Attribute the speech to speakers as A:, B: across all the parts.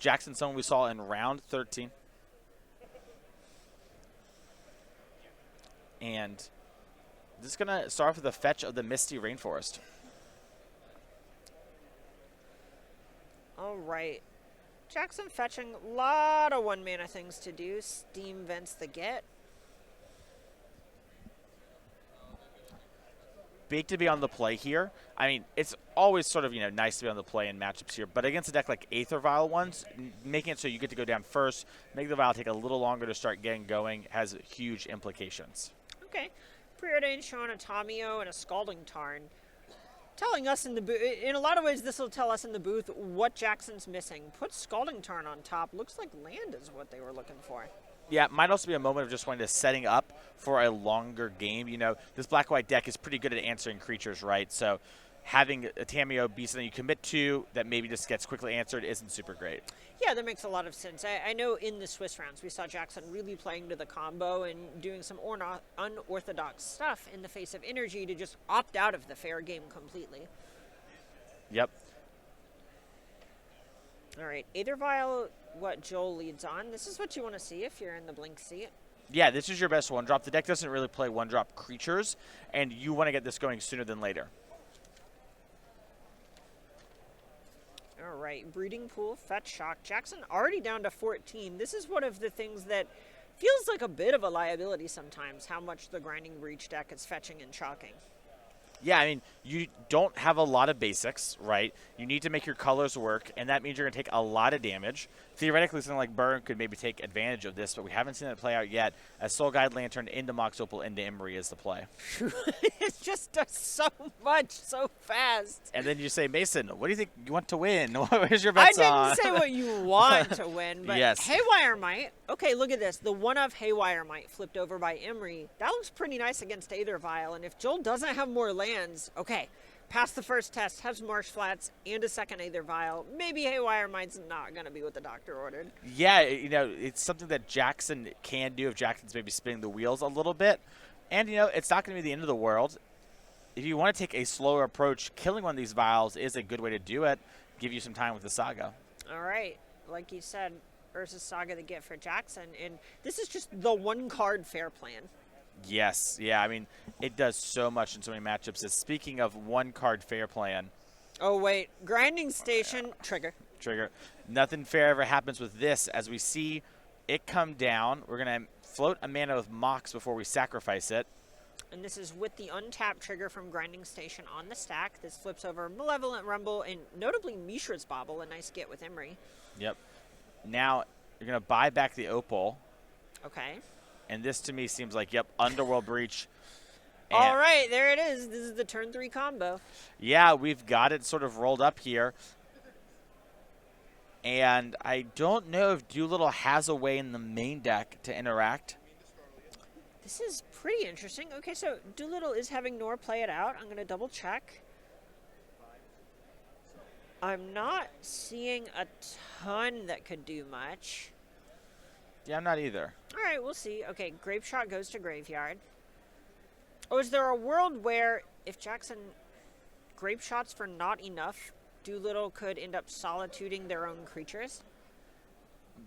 A: Jackson's someone we saw in round 13. And this is going to start off with a fetch of the Misty Rainforest.
B: All right. Jackson fetching a lot of 1-mana things to do. Steam Vents the Get.
A: Big to be on the play here. I mean, it's always sort of, nice to be on the play in matchups here. But against a deck like Aether Vial ones, making it so you get to go down first, make the Vial take a little longer to start getting going has huge implications.
B: Okay. Preordained showing a Tamio and a Scalding Tarn. Telling us in the booth, in a lot of ways, this will tell us in the booth what Jackson's missing. Put Scalding Tarn on top. Looks like land is what they were looking for.
A: Yeah, it might also be a moment of just wanting to setting up for a longer game. This black-white deck is pretty good at answering creatures, right? So having a Tamio be something you commit to that maybe just gets quickly answered isn't super great.
B: Yeah, that makes a lot of sense. I know in the Swiss rounds, we saw Jackson really playing to the combo and doing some unorthodox stuff in the face of energy to just opt out of the fair game completely.
A: Yep.
B: All right, Aether Vial, what Joel leads on. This is what you want to see if you're in the blink seat.
A: Yeah, this is your best one-drop. The deck doesn't really play one-drop creatures, and you want to get this going sooner than later.
B: All right, Breeding Pool, Fetch Shock. Jackson already down to 14. This is one of the things that feels like a bit of a liability sometimes, how much the Grinding Breach deck is fetching and shocking.
A: Yeah, I mean, you don't have a lot of basics, right? You need to make your colors work, and that means you're going to take a lot of damage. Theoretically, something like Burn could maybe take advantage of this, but we haven't seen it play out yet, as Soul Guide Lantern into Mox Opal into Emery is the play.
B: It just does so much so fast.
A: And then you say, Mason, what do you think you want to win? Where's your bets on?
B: I didn't say what you want to win, but
A: yes.
B: Haywire Might. Okay, look at this. The one-of Haywire Might flipped over by Emery. That looks pretty nice against Aether Vial, and if Joel doesn't have more lands, okay, pass the first test, has Marsh Flats and a second Aether Vial. Maybe Haywire Might's not going to be what the doctor ordered.
A: Yeah, it's something that Jackson can do if Jackson's maybe spinning the wheels a little bit. And, it's not going to be the end of the world. If you want to take a slower approach, killing one of these vials is a good way to do it. Give you some time with the Saga.
B: All right. Like you said, Urza's Saga the get for Jackson. And this is just the one-card fair plan.
A: Yes. Yeah, I mean, it does so much in so many matchups. Speaking of one-card fair plan.
B: Oh, wait. Grinding Station, trigger.
A: Trigger. Nothing fair ever happens with this. As we see it come down, we're going to float a mana with Mox before we sacrifice it.
B: And this is with the untapped trigger from Grinding Station on the stack. This flips over Malevolent Rumble and notably Mishra's Bauble, a nice get with Emery.
A: Yep. Now you're going to buy back the Opal.
B: Okay.
A: And this to me seems like, yep, Underworld Breach.
B: All right, there it is. This is the turn 3 combo.
A: Yeah, we've got it sort of rolled up here. And I don't know if Doolittle has a way in the main deck to interact.
B: This is pretty interesting. Okay, so Doolittle is having Knorr play it out. I'm going to double check. I'm not seeing a ton that could do much.
A: Yeah, I'm not either.
B: All right, we'll see. Okay, Grape Shot goes to Graveyard. Oh, is there a world where if Jackson Grape Shots for not enough, Doolittle could end up solituding their own creatures?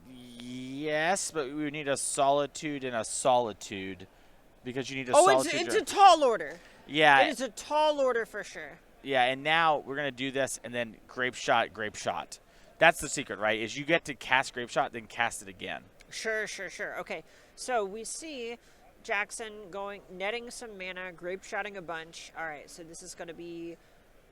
A: Yes, but we would need a Solitude and a Solitude. Because you need a Solitude.
B: Oh, it's a tall order.
A: Yeah.
B: It is a tall order for sure.
A: Yeah, and now we're going to do this and then Grape Shot, Grape Shot. That's the secret, right? Is you get to cast Grape Shot, then cast it again.
B: Sure. Okay, so we see Jackson netting some mana, Grape Shotting a bunch. All right, so this is going to be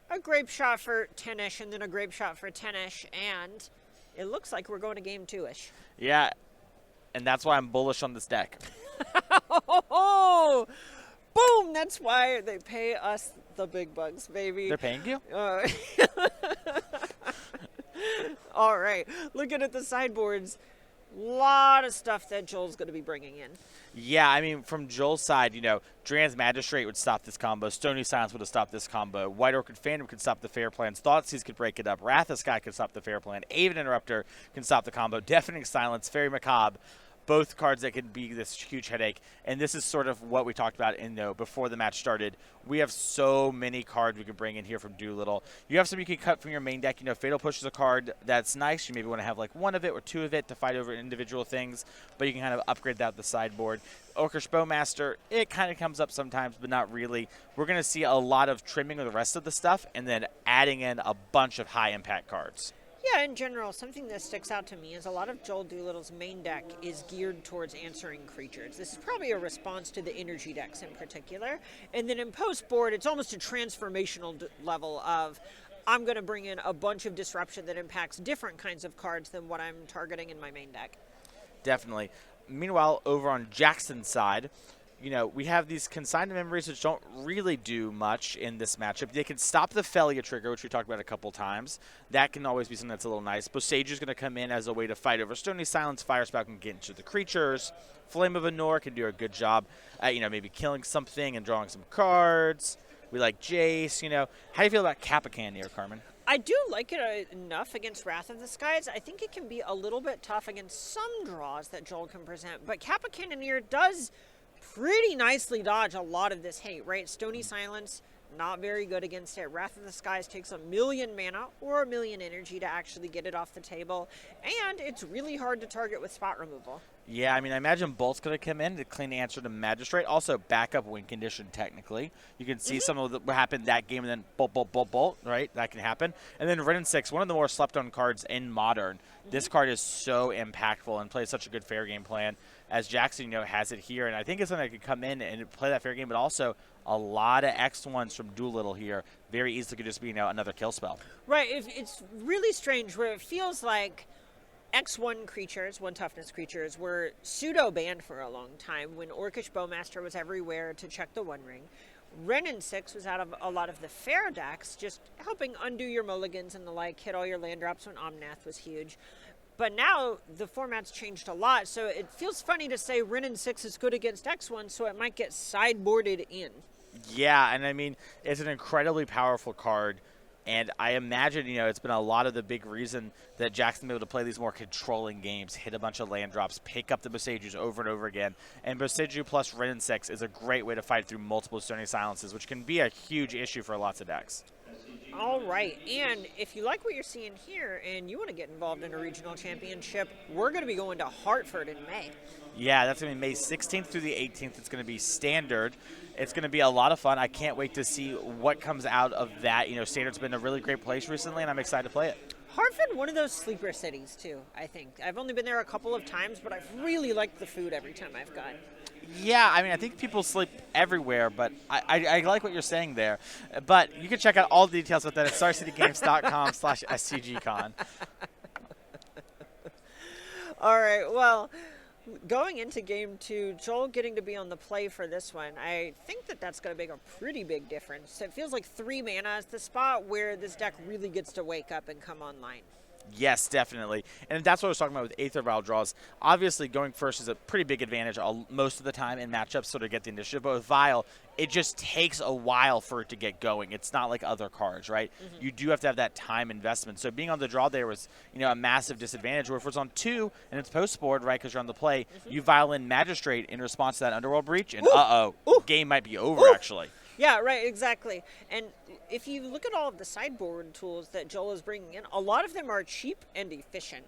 B: a Grape Shot for 10-ish and then a Grape Shot for 10-ish, and it looks like we're going to game 2-ish.
A: Yeah, and that's why I'm bullish on this deck.
B: Oh, boom! That's why they pay us the big bucks, baby.
A: They're paying you?
B: All right, looking at the sideboards, lot of stuff that Joel's going to be bringing in.
A: Yeah, I mean, from Joel's side, Dran's Magistrate would stop this combo. Stony Silence would have stopped this combo. White Orchid Phantom could stop the fair plans. Thoughtseize could break it up. Wrath of Sky could stop the fair plan. Aven Interrupter can stop the combo. Deafening Silence, Fairy Macabre. both cards that can be this huge headache. And this is sort of what we talked about before the match started. We have so many cards we can bring in here from Doolittle. You have some you can cut from your main deck. Fatal Push is a card that's nice. You maybe want to have like one of it or two of it to fight over individual things, but you can kind of upgrade that with the sideboard. Orcish Bowmaster, it kind of comes up sometimes, but not really. We're going to see a lot of trimming of the rest of the stuff and then adding in a bunch of high-impact cards.
B: Yeah, in general, something that sticks out to me is a lot of Joel Doolittle's main deck is geared towards answering creatures. This is probably a response to the energy decks in particular. And then in post-board, it's almost a transformational level of, I'm going to bring in a bunch of disruption that impacts different kinds of cards than what I'm targeting in my main deck.
A: Definitely. Meanwhile, over on Jackson's side, we have these consigned memories which don't really do much in this matchup. They can stop the Felia trigger, which we talked about a couple times. That can always be something that's a little nice. Bosage is going to come in as a way to fight over Stony Silence. Fire Spout can get into the creatures. Flame of Knorr can do a good job at, maybe killing something and drawing some cards. We like Jace, How do you feel about Kappa Cannoneer, Carmen?
B: I do like it enough against Wrath of the Skies. I think it can be a little bit tough against some draws that Joel can present. But Kappa Cannoneer does pretty nicely dodge a lot of this hate, right? Stony Silence, not very good against it. Wrath of the Skies takes 1,000,000 mana or 1,000,000 energy to actually get it off the table. And it's really hard to target with spot removal.
A: Yeah, I imagine Bolt's going to come in to clean the answer to Magistrate. Also, backup win condition, technically. You can see some of what happened that game, and then Bolt, right? That can happen. And then Ren 6, one of the more slept-on cards in Modern. This card is so impactful and plays such a good fair game plan, as Jackson, has it here. And I think it's something that could come in and play that fair game, but also a lot of X1s from Doolittle here. Very easily could just be, another kill spell.
B: Right. It's really strange where it feels like X1 creatures, 1 toughness creatures, were pseudo-banned for a long time when Orcish Bowmaster was everywhere to check the One Ring. Ren 6 was out of a lot of the fair decks, just helping undo your mulligans and the like, hit all your land drops when Omnath was huge. But now the format's changed a lot, so it feels funny to say Ren 6 is good against X1, so it might get sideboarded in.
A: Yeah, and it's an incredibly powerful card. And I imagine, it's been a lot of the big reason that Jackson been able to play these more controlling games, hit a bunch of land drops, pick up the Bosages over and over again. And Bosaju plus Ren 6 is a great way to fight through multiple Stony Silences, which can be a huge issue for lots of decks.
B: All right, and if you like what you're seeing here and you want to get involved in a regional championship, we're going to be going to Hartford in May.
A: Yeah, that's going to be May 16th through the 18th. It's going to be standard. It's going to be a lot of fun. I can't wait to see what comes out of that. Standard's been a really great place recently, and I'm excited to play it.
B: Hartford, one of those sleeper cities, too, I think. I've only been there a couple of times, but I've really liked the food every time I've gone.
A: Yeah, I think people sleep everywhere, but I like what you're saying there. But you can check out all the details with that at starcitygames.com/scgcon.
B: All right, well, going into Game 2, Joel getting to be on the play for this one, I think that's going to make a pretty big difference. It feels like 3 mana is the spot where this deck really gets to wake up and come online.
A: Yes, definitely. And that's what I was talking about with Aether Vial draws. Obviously, going first is a pretty big advantage most of the time in matchups, so to get the initiative. But with Vial, it just takes a while for it to get going. It's not like other cards, right? Mm-hmm. You do have to have that time investment. So being on the draw there was, a massive disadvantage. Where if it's on 2 and it's post-board, right, because you're on the play, you Vial in Magistrate in response to that Underworld Breach, and game might be over, actually.
B: Yeah, right, exactly. And if you look at all of the sideboard tools that Joel is bringing in, a lot of them are cheap and efficient.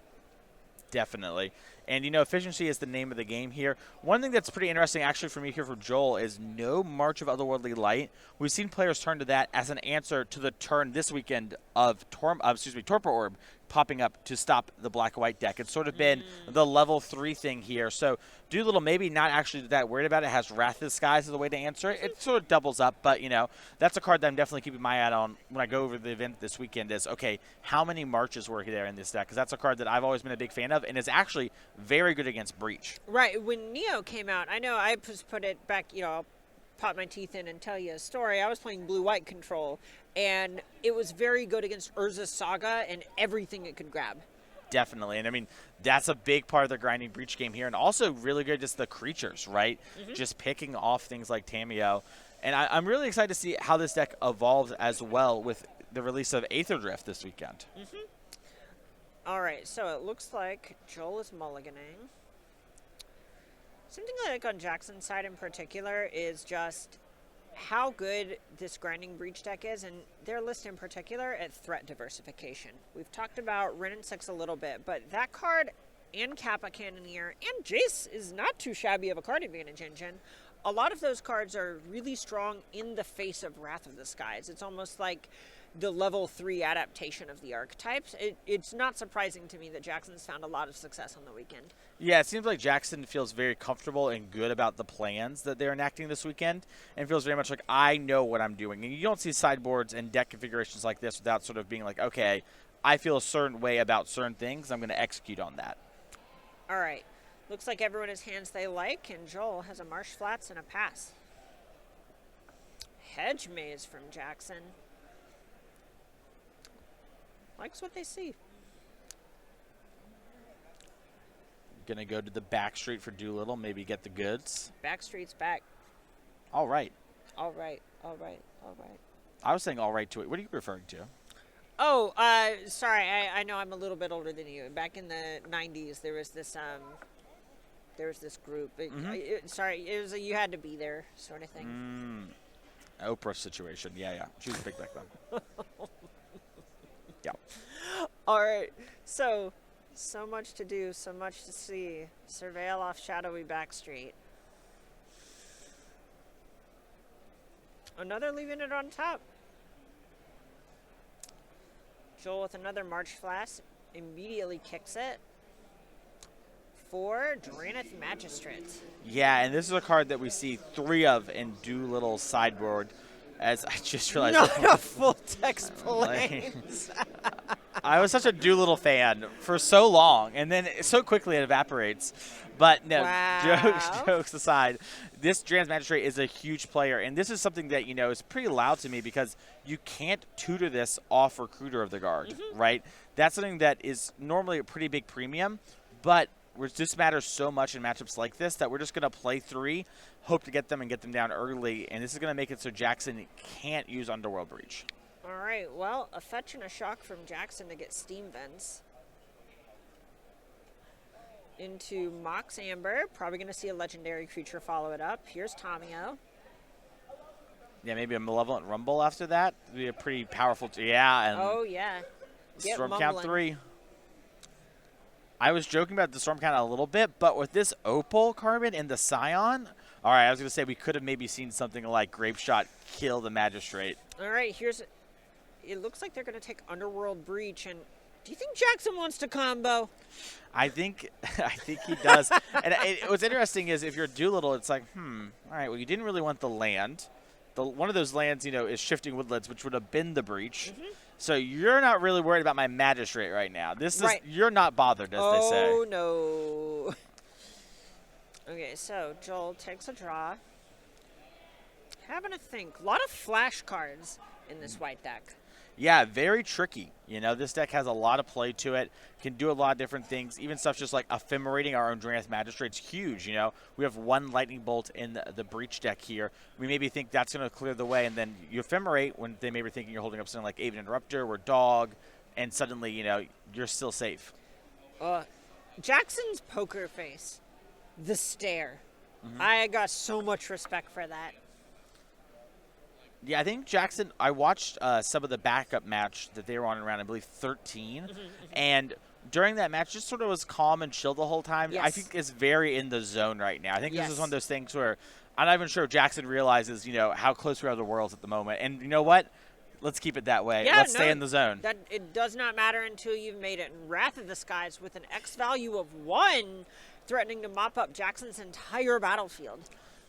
A: Definitely. And, efficiency is the name of the game here. One thing that's pretty interesting, actually, for me here from Joel is no March of Otherworldly Light. We've seen players turn to that as an answer to the turn this weekend of Torpor Orb popping up to stop the black-white deck. It's sort of been the level 3 thing here. So Doolittle maybe not actually that worried about it. It has Wrath of the Skies as a way to answer it. It sort of doubles up, but, that's a card that I'm definitely keeping my eye on when I go over the event this weekend is, okay, how many Marches were there in this deck? Because that's a card that I've always been a big fan of and is actually very good against Breach.
B: Right. When Neo came out, I know I just put it back, I'll pop my teeth in and tell you a story. I was playing blue-white control, and it was very good against Urza's Saga and everything it could grab.
A: Definitely. And, that's a big part of the grinding Breach game here. And also really good just the creatures, right? Mm-hmm. Just picking off things like Tamiyo. And I'm really excited to see how this deck evolves as well with the release of Aether Drift this weekend.
B: Mm-hmm. All right, so it looks like Joel is mulliganing. Something like on Jackson's side in particular is just how good this Grinding Breach deck is, and their list in particular at threat diversification. We've talked about Wrenn and 6 a little bit, but that card and Kappa Cannoneer and Jace is not too shabby of a card advantage engine. A lot of those cards are really strong in the face of Wrath of the Skies. It's almost like the level 3 adaptation of the archetypes. It's not surprising to me that Jackson's found a lot of success on the weekend.
A: Yeah, it seems like Jackson feels very comfortable and good about the plans that they're enacting this weekend, and feels very much like, I know what I'm doing. And you don't see sideboards and deck configurations like this without sort of being like, okay, I feel a certain way about certain things. I'm going to execute on that.
B: All right. Looks like everyone has hands they like, and Joel has a Marsh Flats and a pass. Hedge Maze from Jackson. Likes what they see.
A: Gonna go to the back street for Doolittle, maybe get the goods.
B: Backstreet's back.
A: All right.
B: All right, all right, all right.
A: I was saying all right to it. What are you referring to?
B: Oh, sorry. I know I'm a little bit older than you. Back in the 90s, there was this group. Sorry, it was a you had to be there sort of thing.
A: Oprah situation. Yeah. She was big back then. Yeah.
B: All right. So much to do, so much to see. Surveil off shadowy backstreet. Another leaving it on top. Joel with another March Flash immediately kicks it for Draneth Magistrate.
A: Yeah, and this is a card that we see 3 of in Doolittle's sideboard. As I just realized,
B: Not a full text planes.
A: I was such a Doolittle fan for so long, and then so quickly it evaporates. But no,
B: Wow.
A: jokes aside, this Draneth Magistrate is a huge player, and this is something that, is pretty loud to me because you can't tutor this off Recruiter of the Guard, right? That's something that is normally a pretty big premium, but this matters so much in matchups like this that we're just going to play 3, hope to get them and get them down early, and this is going to make it so Jackson can't use Underworld Breach.
B: All right, well, a fetch and a shock from Jackson to get Steam Vents. Into Mox Amber, probably going to see a legendary creature follow it up. Here's Tomio.
A: Yeah, maybe a Malevolent Rumble after that. Would be a pretty powerful, and
B: Oh, yeah. Get
A: Storm
B: mumbling.
A: Count 3. I was joking about the Storm Count a little bit, but with this Opal Carbon and the Scion, all right, I was going to say we could have maybe seen something like Grape Shot kill the Magistrate.
B: All right, it looks like they're going to take Underworld Breach, and do you think Jackson wants to combo?
A: I think he does. And what's interesting is if you're Doolittle, it's like, all right, well, you didn't really want the land. One of those lands, is Shifting Woodlands, which would have been the breach. So you're not really worried about my Magistrate right now. You're not bothered, as they say.
B: Oh, no. Okay, so Joel takes a draw. Having a think. A lot of flash cards in this white deck.
A: Yeah, very tricky. This deck has a lot of play to it, can do a lot of different things. Even stuff just like ephemerating our own Draneth Magistrate's huge. We have 1 Lightning Bolt in the Breach deck here. We maybe think that's going to clear the way, and then you ephemerate when they may be thinking you're holding up something like Aven Interrupter or Dog, and suddenly, you're still safe.
B: Jackson's poker face. The stare. I got so much respect for that.
A: Yeah, I think Jackson, I watched some of the backup match that they were on around, I believe, 13. And during that match, just sort of was calm and chill the whole time.
B: Yes.
A: I think is very in the zone right now. I think
B: Yes.
A: this is one of those things where I'm not even sure if Jackson realizes, how close we are to the worlds at the moment. And you know what? Let's keep it that way.
B: Yeah,
A: Let's stay in the zone.
B: That it does not matter until you've made it. And Wrath of the Skies with an X value of 1, threatening to mop up Jackson's entire battlefield.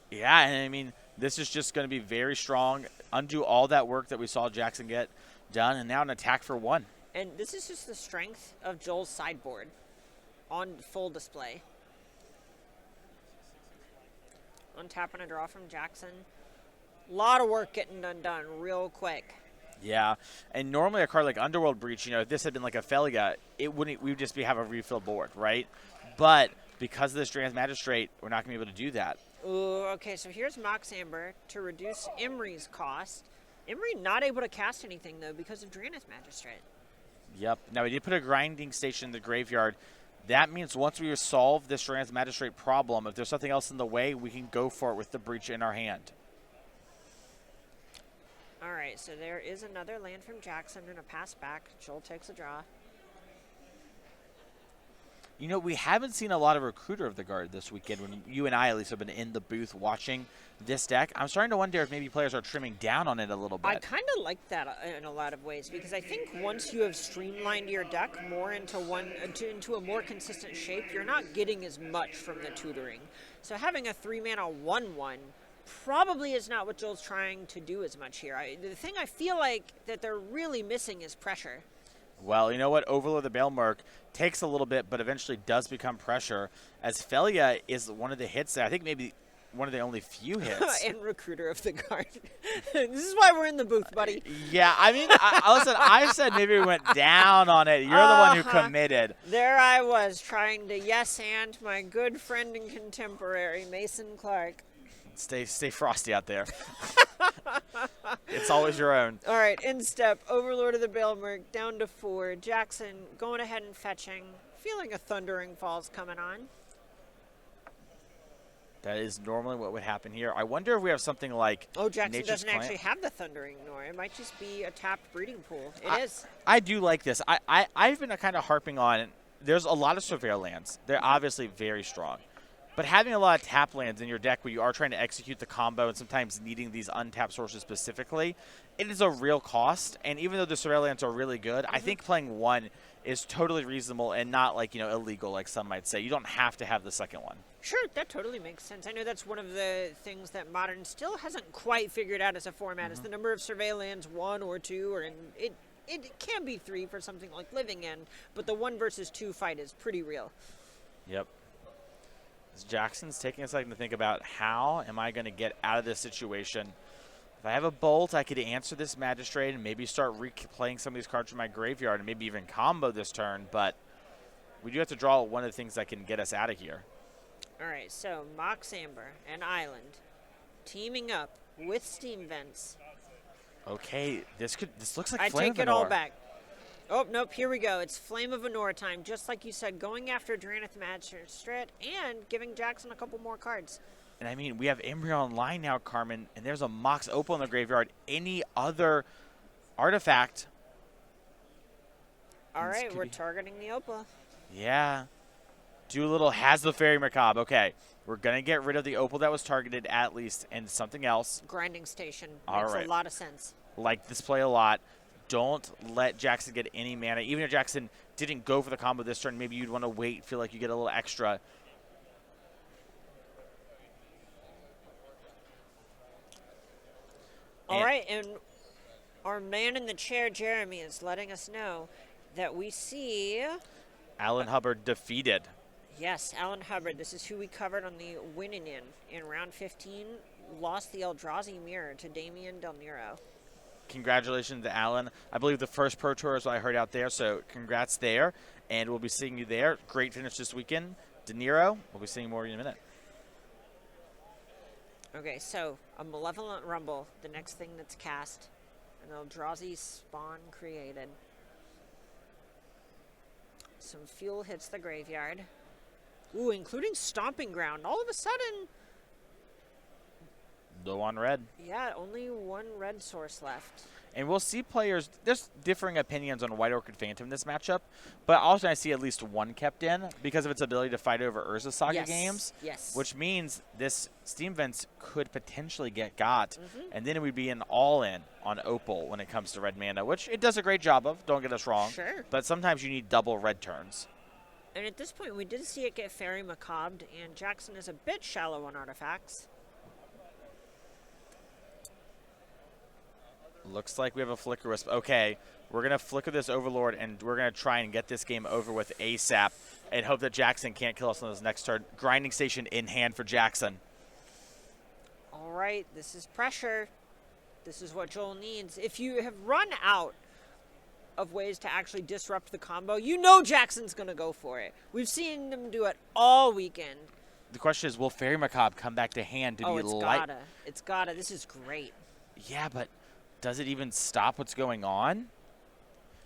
A: Yeah, and I mean, this is just going to be very strong, undo all that work that we saw Jackson get done, and now an attack for 1.
B: And this is just the strength of Joel's sideboard on full display. Untapping a draw from Jackson. A lot of work getting done real quick.
A: Yeah, and normally a card like Underworld Breach, if this had been like a Felia, we would just have a refill board, right? But because of this Draneth Magistrate, we're not going to be able to do that.
B: Ooh, okay, so here's Mox Amber to reduce Imri's cost. Imri not able to cast anything, though, because of Draneth Magistrate.
A: Yep. Now, we did put a grinding station in the graveyard. That means once we solve this Rand's Magistrate problem, if there's something else in the way, we can go for it with the Breach in our hand.
B: All right, so there is another land from Jackson and a pass back. Joel takes a draw.
A: You know, we haven't seen a lot of Recruiter of the Guard this weekend when you and I at least have been in the booth watching this deck. I'm starting to wonder if maybe players are trimming down on it a little bit.
B: I kind of like that in a lot of ways because I think once you have streamlined your deck more into a more consistent shape, you're not getting as much from the tutoring. So having a 3-mana 1/1 probably is not what Joel's trying to do as much here. The thing I feel like that they're really missing is pressure.
A: Well, you know what? Overlord the Bailmerk takes a little bit, but eventually does become pressure, as Felia is one of the hits that I think maybe one of the only few hits.
B: And Recruiter of the Guard. This is why we're in the booth, buddy.
A: Yeah, I mean, listen, I said maybe we went down on it. You're the one who committed.
B: There I was trying to yes and my good friend and contemporary, Mason Clark.
A: Stay frosty out there. It's always your own.
B: All right, in step, Overlord of the Bailmerk down to 4. Jackson going ahead and fetching. Feeling a Thundering Falls coming on.
A: That is normally what would happen here. I wonder if we have something like
B: Jackson
A: Nature's
B: doesn't
A: Plant.
B: actually have the Thundering Nor. It might just be a tapped breeding pool. It is.
A: I do like this. I've been kind of harping on, there's a lot of Surveil lands. They're obviously very strong. But having a lot of tap lands in your deck where you are trying to execute the combo and sometimes needing these untapped sources specifically, it is a real cost. And even though the Surveil lands are really good, I think playing one is totally reasonable and not like, illegal like some might say. You don't have to have the second one.
B: Sure, that totally makes sense. I know that's one of the things that Modern still hasn't quite figured out as a format is the number of Surveil lands, 1 or 2, or it can be 3 for something like Living End, but the 1 versus 2 fight is pretty real.
A: Yep. Jackson's taking a second to think about how am I going to get out of this situation. If I have a Bolt, I could answer this Magistrate and maybe start replaying some of these cards from my graveyard and maybe even combo this turn, but we do have to draw one of the things that can get us out of here.
B: All right, so Mox Amber and Island teaming up with Steam Vents.
A: Okay, this looks like
B: I
A: Flame
B: take
A: of
B: it all
A: Anor.
B: back. Oh, nope, here we go. It's Flame of Anor time. Just like you said, going after Draneth Magistrate and giving Jackson a couple more cards.
A: And I mean, we have Embryo online now, Carmen, and there's a Mox Opal in the graveyard. Any other artifact?
B: All right, we're targeting the Opal.
A: Yeah. Doolittle has the Fairy Macabre. Okay, we're going to get rid of the Opal that was targeted at least and something else.
B: Grinding Station.
A: All
B: Makes
A: right.
B: a lot of sense.
A: Like this play a lot. Don't let Jackson get any mana. Even if Jackson didn't go for the combo this turn, maybe you'd want to wait, feel like you get a little extra.
B: All right, and our man in the chair, Jeremy, is letting us know that we see...
A: Alan Hubbard defeated.
B: Yes, Alan Hubbard. This is who we covered on the winning in round 15. Lost the Eldrazi Mirror to Damian Del Nero.
A: Congratulations to Alan. I believe the first Pro Tour is what I heard out there, so congrats there. And we'll be seeing you there. Great finish this weekend. De Niro, we'll be seeing more in a minute.
B: Okay, so a Malevolent Rumble, the next thing that's cast. An Eldrazi spawn created. Some fuel hits the graveyard. Ooh, including Stomping Ground. All of a sudden,
A: Low on red.
B: yeah, only 1 red source left.
A: And we'll see players, there's differing opinions on White Orchid Phantom in this matchup, but also I see at least one kept in because of its ability to fight over Urza Saga
B: Yes,
A: games.
B: yes.
A: Which means this Steam Vents could potentially get got, and then it would be an all-in on Opal when it comes to red mana, which it does a great job of, don't get us wrong.
B: Sure.
A: But sometimes you need double red turns.
B: And at this point, we did see it get Fairy Macabre, and Jackson is a bit shallow on artifacts.
A: Looks like we have a Flicker Wisp. Okay, we're going to flicker this Overlord, and we're going to try and get this game over with ASAP and hope that Jackson can't kill us on this next turn. Grinding Station in hand for Jackson.
B: All right, this is pressure. This is what Joel needs. If you have run out of ways to actually disrupt the combo, you know Jackson's going to go for it. We've seen him do it all weekend.
A: The question is, will Fairy Macabre come back to hand to be
B: it's
A: light?
B: gotta. It's gotta. This is great.
A: Yeah, but does it even stop what's going on?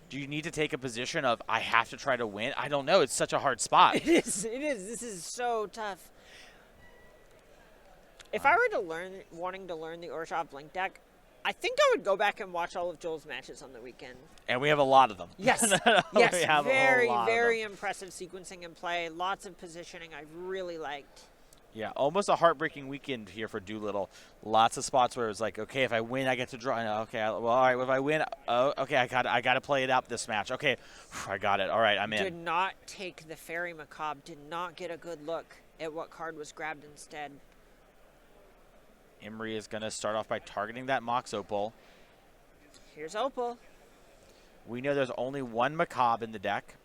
A: Do you need to take a position of, I have to try to win? I don't know. It's such a hard spot.
B: It is. It is. This is so tough. If I were wanting to learn the Orzhov Blink deck, I think I would go back and watch all of Joel's matches on the weekend.
A: And we have a lot of them.
B: Yes.
A: We
B: Yes.
A: have
B: Very,
A: a lot
B: very
A: of them.
B: impressive sequencing and play. Lots of positioning I really liked.
A: Yeah, almost a heartbreaking weekend here for Doolittle. Lots of spots where it was like, okay, if I win, I get to draw. Okay, well, all right, if I win, okay, I got to play it out this match. Okay, I got it. All right, I'm in.
B: Did not take the Fairy Macabre. Did not get a good look at what card was grabbed instead.
A: Emery is going to start off by targeting that Mox Opal.
B: Here's Opal.
A: We know there's only one Macabre in the deck.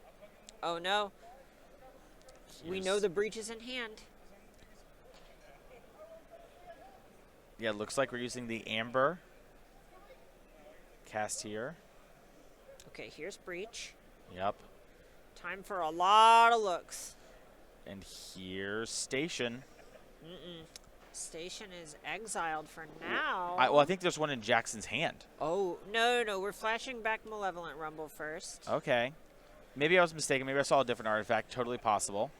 B: Oh, no. We know the breach is in hand.
A: Yeah, it looks like we're using the Amber cast here.
B: Okay, here's breach.
A: Yep.
B: Time for a lot of looks.
A: And here's Station.
B: Station is exiled for now.
A: I think there's one in Jackson's hand.
B: Oh, no. We're flashing back Malevolent Rumble first.
A: Okay. Maybe I was mistaken. Maybe I saw a different artifact. Totally possible.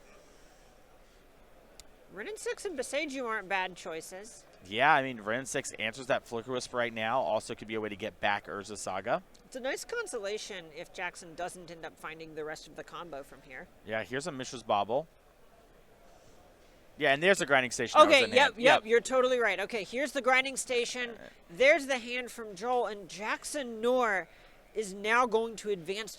B: Rin and 6 and Beseiju aren't bad choices.
A: Yeah, I mean, Ren 6 answers that Flicker Wisp right now. Also could be a way to get back Urza Saga.
B: It's a nice consolation if Jackson doesn't end up finding the rest of the combo from here.
A: Yeah, here's a Mishra's Bauble. Yeah, and there's a Grinding Station.
B: Okay, yep, you're totally right. Okay, here's the Grinding Station. There's the hand from Joel, and Jackson Knorr is now going to advance